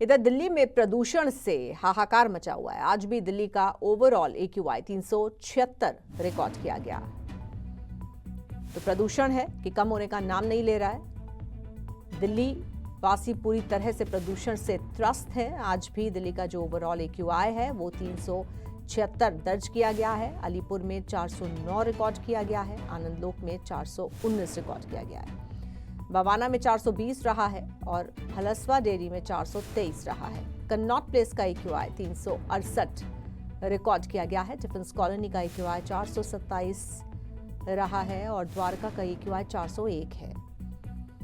इधर दिल्ली में प्रदूषण से हाहाकार मचा हुआ है। आज भी दिल्ली का ओवरऑल AQI 376 रिकॉर्ड किया गया। तो प्रदूषण है कि कम होने का नाम नहीं ले रहा है। दिल्ली वासी पूरी तरह से प्रदूषण से त्रस्त है। आज भी दिल्ली का जो ओवरऑल AQI है वो 376 दर्ज किया गया है। अलीपुर में 409 रिकॉर्ड किया गया है। आनंदलोक में 419 रिकॉर्ड किया गया है। बवाना में 420 रहा है और हलसवा डेयरी में 423 रहा है। कन्नॉट प्लेस का AQI 368 रिकॉर्ड किया गया है। डिफेंस कॉलोनी का AQI 427 रहा है और द्वारका का AQI 401 है।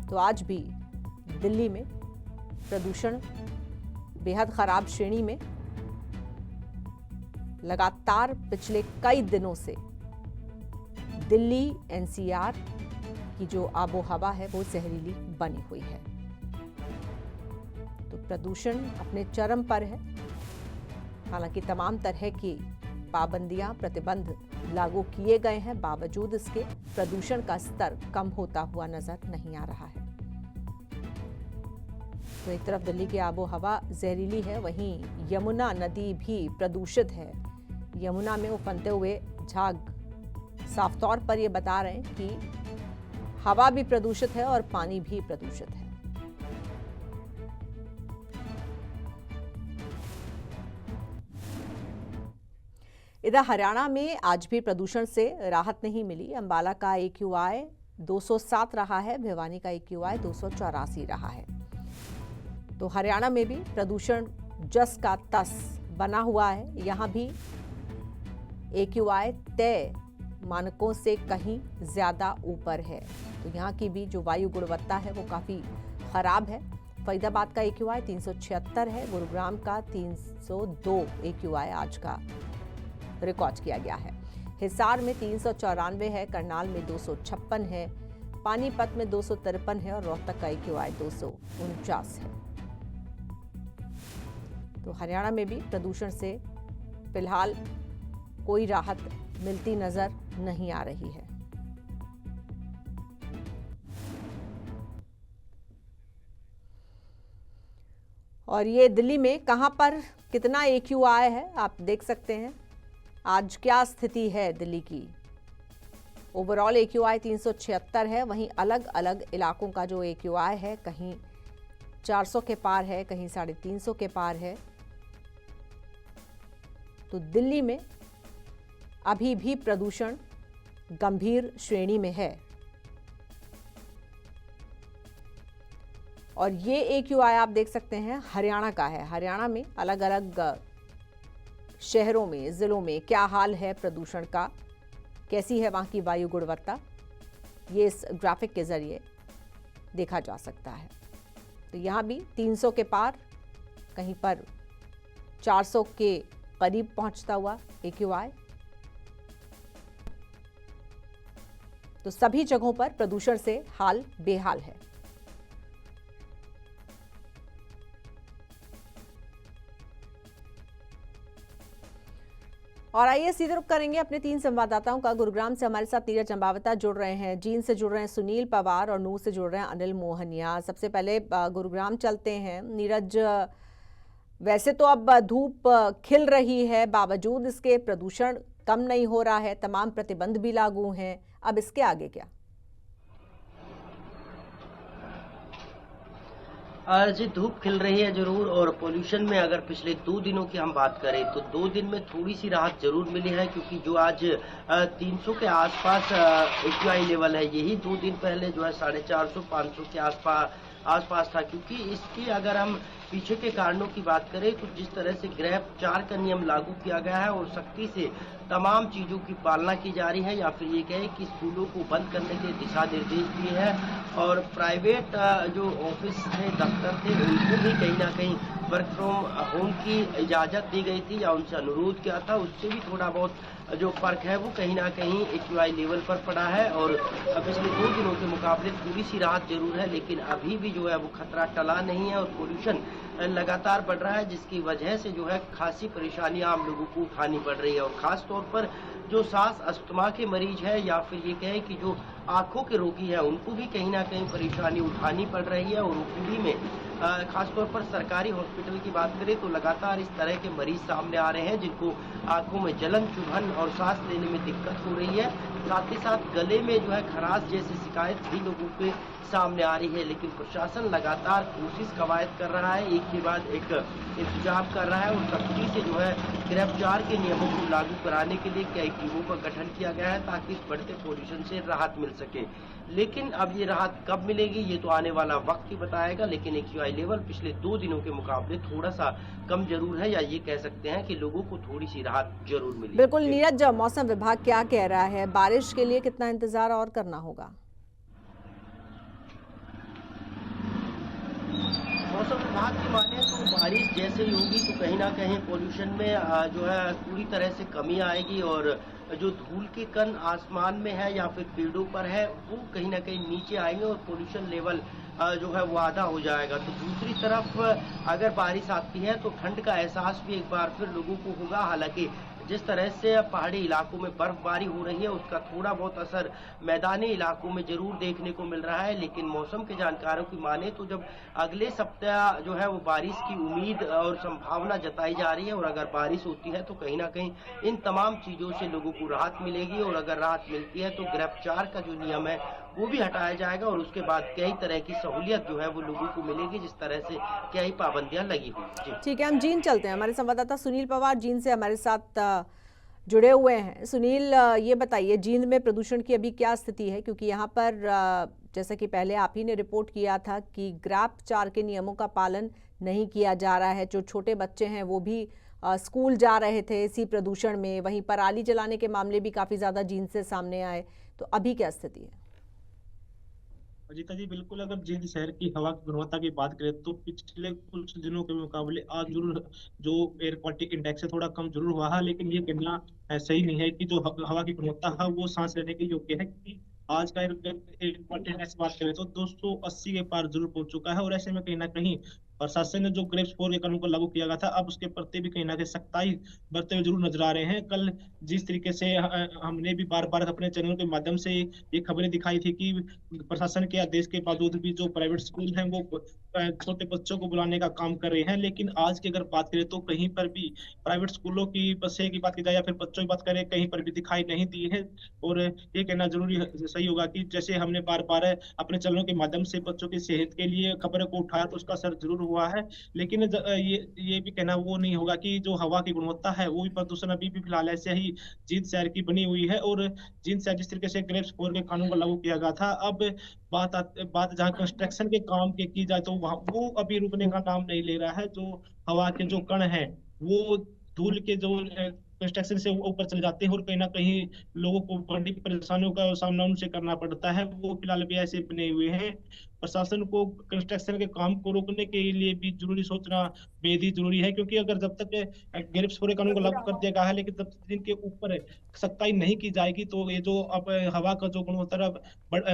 तो आज भी दिल्ली में प्रदूषण बेहद खराब श्रेणी में लगातार पिछले कई दिनों से दिल्ली NCR की जो आबो हवा है वो जहरीली बनी हुई है। तो प्रदूषण अपने चरम पर है। हालांकि तमाम तरह की पाबंदियां, प्रतिबंध लागू किए गए हैं, बावजूद इसके प्रदूषण का स्तर कम होता हुआ नजर नहीं आ रहा है। तो एक तरफ दिल्ली की आबो हवा जहरीली है, वहीं यमुना नदी भी प्रदूषित है। यमुना में उफनते हुए झाग साफ तौर पर यह बता रहे हैं कि हवा भी प्रदूषित है और पानी भी प्रदूषित है। इधर हरियाणा में आज भी प्रदूषण से राहत नहीं मिली। अंबाला का AQI 207 रहा है, भिवानी का AQI 284 रहा है। तो हरियाणा में भी प्रदूषण जस का तस बना हुआ है। यहां भी AQI तय मानकों से कहीं ज्यादा ऊपर है। तो यहाँ की भी जो वायु गुणवत्ता है वो काफी खराब है। फरीदाबाद का AQI 376 है। गुरुग्राम का 302 AQI आज का रिकॉर्ड किया गया है। हिसार में 394 है। करनाल में 256 है। पानीपत में 253 है और रोहतक का AQI 249 है। तो हरियाणा में भी प्रदूषण से फिलहाल कोई राहत मिलती नजर नहीं आ रही है। और ये दिल्ली में कहां पर कितना AQI है आप देख सकते हैं। आज क्या स्थिति है दिल्ली की। ओवरऑल AQI 376 है। वहीं अलग अलग इलाकों का जो AQI है कहीं 400 के पार है, कहीं 350 के पार है। तो दिल्ली में अभी भी प्रदूषण गंभीर श्रेणी में है। और ये AQI आप देख सकते हैं हरियाणा का है। हरियाणा में अलग अलग शहरों में, जिलों में क्या हाल है प्रदूषण का, कैसी है वहां की वायु गुणवत्ता, ये इस ग्राफिक के जरिए देखा जा सकता है। तो यहां भी 300 के पार, कहीं पर 400 के करीब पहुंचता हुआ AQI। तो सभी जगहों पर प्रदूषण से हाल बेहाल है। और आइए सीधे रुख करेंगे अपने 3 संवाददाताओं का। गुरुग्राम से हमारे साथ नीरज अंबावता जुड़ रहे हैं, जींद से जुड़ रहे हैं सुनील पवार और नूर से जुड़ रहे हैं अनिल मोहनिया। सबसे पहले गुरुग्राम चलते हैं। नीरज, वैसे तो अब धूप खिल रही है, बावजूद इसके प्रदूषण कम नहीं हो रहा है, तमाम प्रतिबंध भी लागू हैं। अब इसके आगे क्या? जी, धूप खिल रही है जरूर। और पोल्यूशन में अगर पिछले 2 दिनों की हम बात करें तो 2 दिन में थोड़ी सी राहत जरूर मिली है, क्योंकि जो आज 300 के आसपास AQI लेवल है, यही 2 दिन पहले जो है 450-500 के आसपास था। क्योंकि इसकी अगर हम पीछे के कारणों की बात करें तो जिस तरह से गृह 4 का नियम लागू किया गया है और सख्ती से तमाम चीजों की पालना की जा रही है, या फिर ये कहें कि स्कूलों को बंद करने के दिशा निर्देश दिए हैं और प्राइवेट जो ऑफिस थे, दफ्तर थे, उनको भी कहीं ना कहीं वर्क फ्रॉम होम की इजाजत दी गई थी या उनसे अनुरोध किया था। उससे भी थोड़ा बहुत जो फर्क है वो कहीं ना कहीं AQI लेवल पर पड़ा है और पिछले 2 दिनों के मुकाबले थोड़ी सी राहत जरूर है, लेकिन अभी भी जो है वो खतरा टला नहीं है और पोल्यूशन लगातार बढ़ रहा है, जिसकी वजह से जो है खासी परेशानी आम लोगों को उठानी पड़ रही है। और खास तौर पर जो सांस अस्थमा के मरीज है या फिर ये कहें कि जो आंखों के रोगी है, उनको भी कहीं ना कहीं परेशानी उठानी पड़ रही है और ओपीडी में खासतौर पर सरकारी हॉस्पिटल की बात करें तो लगातार इस तरह के मरीज सामने आ रहे हैं जिनको आंखों में जलन, चुभन और सांस लेने में दिक्कत हो रही है। साथ ही साथ गले में जो है खराश जैसी शिकायत भी लोगों के सामने आ रही है। लेकिन प्रशासन लगातार कोशिश कवायद कर रहा है, एक के बाद एक इंतजाम कर रहा है और सख्ती से जो है गिरफ्तार के नियमों को लागू कराने के लिए कई टीमों का गठन किया गया है ताकि इस बढ़ते पोल्यूशन से राहत मिल सके। लेकिन अब ये राहत कब मिलेगी ये तो आने वाला वक्त ही बताएगा। लेकिन एक्यूआई लेवल पिछले 2 दिनों के मुकाबले थोड़ा सा कम जरूर है, या ये कह सकते हैं कि लोगों को थोड़ी सी राहत जरूर मिली। बिल्कुल नीरज, मौसम विभाग क्या कह रहा है? बारिश के लिए कितना इंतजार और करना होगा? मौसम विभाग की माने तो बारिश जैसे ही होगी तो कहीं ना कहीं पोल्यूशन में जो है पूरी तरह से कमी आएगी और जो धूल के कण आसमान में है या फिर पेड़ों पर है वो कहीं ना कहीं नीचे आएंगे और पोल्यूशन लेवल जो है वो आधा हो जाएगा। तो दूसरी तरफ अगर बारिश आती है तो ठंड का एहसास भी एक बार फिर लोगों को होगा। हालांकि जिस तरह से पहाड़ी इलाकों में बर्फबारी हो रही है उसका थोड़ा बहुत असर मैदानी इलाकों में जरूर देखने को मिल रहा है। लेकिन मौसम के जानकारों की माने तो जब अगले सप्ताह जो है वो बारिश की उम्मीद और संभावना जताई जा रही है और अगर बारिश होती है तो कहीं ना कहीं इन तमाम चीजों से लोगों को राहत मिलेगी और अगर राहत मिलती है तो गिरफ्तार का जो नियम है वो भी हटाया जाएगा और उसके बाद कई तरह की सहूलियत जो है वो लोगों को मिलेगी, जिस तरह से कई पाबंदियां लगी हुई। जी ठीक है, हम जींद चलते हैं। हमारे संवाददाता सुनील पवार जींद से हमारे साथ जुड़े हुए हैं। सुनील, ये बताइए जींद में प्रदूषण की अभी क्या स्थिति है? क्योंकि यहाँ पर जैसा कि पहले आप ही ने रिपोर्ट किया था कि ग्रैप 4 के नियमों का पालन नहीं किया जा रहा है। जो छोटे बच्चे हैं वो भी स्कूल जा रहे थे इसी प्रदूषण में। वहीं पराली जलाने के मामले भी काफ़ी ज़्यादा जींद से सामने आए। तो अभी क्या स्थिति है? अजीता जी, बिल्कुल अगर जींद शहर की हवा की गुणवत्ता की बात करें तो पिछले कुछ दिनों के मुकाबले आज जरूर जो एयर क्वालिटी इंडेक्स है थोड़ा कम जरूर हुआ है, लेकिन ये कहना सही नहीं है कि जो हवा की गुणवत्ता है वो सांस लेने के योग्य है। कि आज का एयर क्वालिटी इंडेक्स बात करें तो 280 के पार जरूर पहुंच चुका है और ऐसे में कहीं ना कहीं प्रशासन ने जो ग्रेप्स 4 के कानून को लागू किया गया था अब उसके प्रति भी कहीं ना कहीं सख्ताई बरते हुए जरूर नजर आ रहे हैं। कल जिस तरीके से हमने भी बार बार अपने चैनल के माध्यम से ये खबरें दिखाई थी कि प्रशासन के आदेश के बावजूद भी जो प्राइवेट स्कूल हैं वो छोटे बच्चों को बुलाने का काम कर रहे हैं। लेकिन आज की अगर बात करें तो कहीं पर भी प्राइवेट स्कूलों की बसें की बात की जाए या फिर बच्चों की बात करें कहीं पर भी दिखाई नहीं दी है। और ये कहना जरूरी सही होगा कि जैसे हमने बार बार अपने चैनलों के माध्यम से बच्चों की सेहत के लिए खबरों को उठाया तो उसका असर जरूर हुआ है। लेकिन ये भी कहना वो नहीं होगा कि जो हवा की गुणवत्ता है वो भी प्रदूषण अभी भी फिलहाल ऐसे ही जींद शहर की बनी हुई है। और जींद शहर जिस तरीके से ग्रेप्स 4 के कानून को लागू किया गया था अब बात जहाँ कंस्ट्रक्शन के काम की जाए तो वहाँ वो अभी रुकने का नाम नहीं ले रहा है। जो हवा के जो कण है वो धूल के जो कंस्ट्रक्शन से ऊपर चले जाते हैं और कहीं ना कहीं लोगों को बड़ी परेशानियों का सामना उनसे करना पड़ता है। वो फिलहाल भी ऐसे बने हुए हैं। प्रशासन को कंस्ट्रक्शन के काम को रोकने के लिए भी जरूरी सोचना बेहद ही जरूरी है, क्योंकि अगर जब तक ग्रेप्स 4 कानून को लागू कर दिया गया है लेकिन जब तक इनके ऊपर सख्ताई नहीं की जाएगी तो ये जो अब हवा का जो गुणवत्ता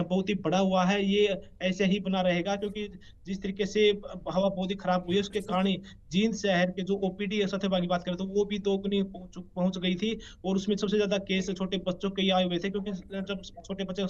बहुत ही बढ़ा हुआ है ये ऐसे ही बना रहेगा। क्योंकि जिस तरीके से हवा बहुत ही खराब हुई है उसके कारण जींद शहर के जो ओपीडी है सतह की बात करें तो वो भी दोगुनी पहुंच गई थी और उसमें सबसे ज्यादा केस छोटे बच्चों के आए हुए थे। क्योंकि जब छोटे बच्चे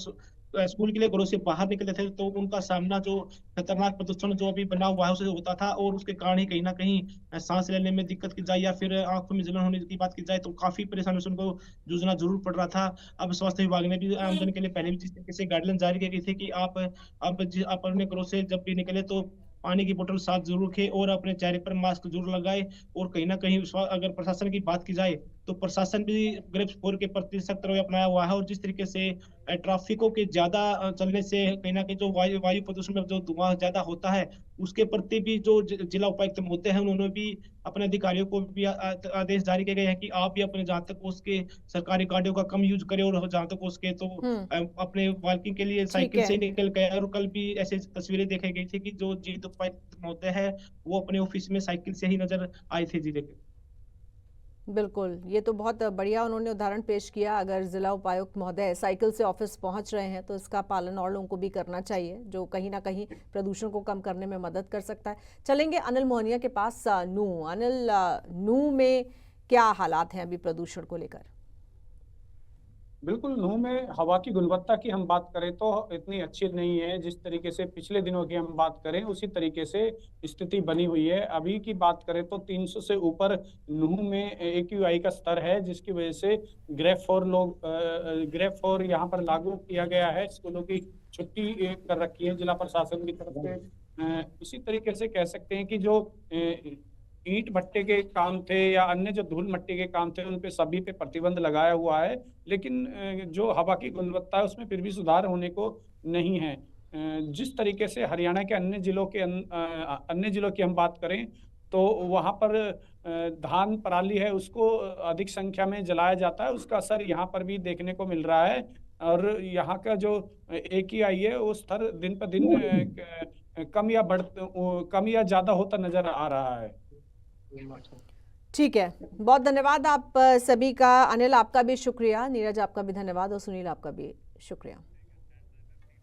स्कूल के लिए घरों से बाहर निकले थे तो उनका सामना जो खतरनाक प्रदूषण जो अभी बना हुआ है उसे होता था और उसके कारण ही कहीं ना कहीं सांस लेने में दिक्कत की जाए या फिर आंखों में जलन होने की बात की जाए तो काफी परेशानी से उनको जूझना जरूर पड़ रहा था। अब स्वास्थ्य विभाग ने भी आमजन के लिए पहले भी जिस तरीके से गाइडलाइन जारी की गई थी कि आप अपने घरों से जब भी निकले तो पानी की बोतल साथ जरूर रखें और अपने चेहरे पर मास्क जरूर लगाए। और कहीं ना कहीं अगर प्रशासन की बात की जाए तो प्रशासन भी ग्रेप्स 4 के प्रति सख्त रवैया अपनाया हुआ है। और जिस तरीके से ट्रैफिकों के ज्यादा चलने से कहीं ना कहीं जो वायु प्रदूषण में जो धुआं ज्यादा होता है उसके प्रति भी जो जिला उपायुक्त होते हैं उन्होंने भी अपने अधिकारियों को भी आदेश जारी किए गए हैं कि आप भी अपने जहाँ तक हो सके सरकारी गाड़ियों का कम यूज करें और जहाँ तक हो सके तो अपने वॉकिंग के लिए साइकिल से निकल गए। और कल भी ऐसे तस्वीरें देखी गई थी कि जो जिला उपायुक्त होते हैं वो अपने ऑफिस में साइकिल से ही नजर आए थे। जी देखिए, बिल्कुल, ये तो बहुत बढ़िया उन्होंने उदाहरण पेश किया। अगर जिला उपायुक्त महोदय साइकिल से ऑफिस पहुंच रहे हैं तो इसका पालन और लोगों को भी करना चाहिए, जो कहीं ना कहीं प्रदूषण को कम करने में मदद कर सकता है। चलेंगे अनिल मोहनिया के पास। नूह, अनिल, नूह में क्या हालात हैं अभी प्रदूषण को लेकर? बिल्कुल, नूंह में हवा की गुणवत्ता की हम बात करें तो इतनी अच्छी नहीं है। जिस तरीके से पिछले दिनों की हम बात करें उसी तरीके से स्थिति बनी हुई है। अभी की बात करें तो 300 से ऊपर नूंह में एक्यूआई का स्तर है, जिसकी वजह से ग्रेड 4 यहाँ पर लागू किया गया है। स्कूलों की छुट्टी कर रखी है जिला प्रशासन की तरफ से। इसी तरीके से कह सकते हैं कि जो ईंट भट्टे के काम थे या अन्य जो धूल मट्टी के काम थे उन पे सभी पे प्रतिबंध लगाया हुआ है, लेकिन जो हवा की गुणवत्ता है उसमें फिर भी सुधार होने को नहीं है। जिस तरीके से हरियाणा के अन्य जिलों की हम बात करें तो वहाँ पर धान पराली है उसको अधिक संख्या में जलाया जाता है, उसका असर यहाँ पर भी देखने को मिल रहा है। और यहाँ का जो AQI है वो स्तर दिन पर दिन कम या ज्यादा होता नजर आ रहा है। ठीक है, बहुत धन्यवाद आप सभी का। अनिल आपका भी शुक्रिया, नीरज आपका भी धन्यवाद और सुनील आपका भी शुक्रिया।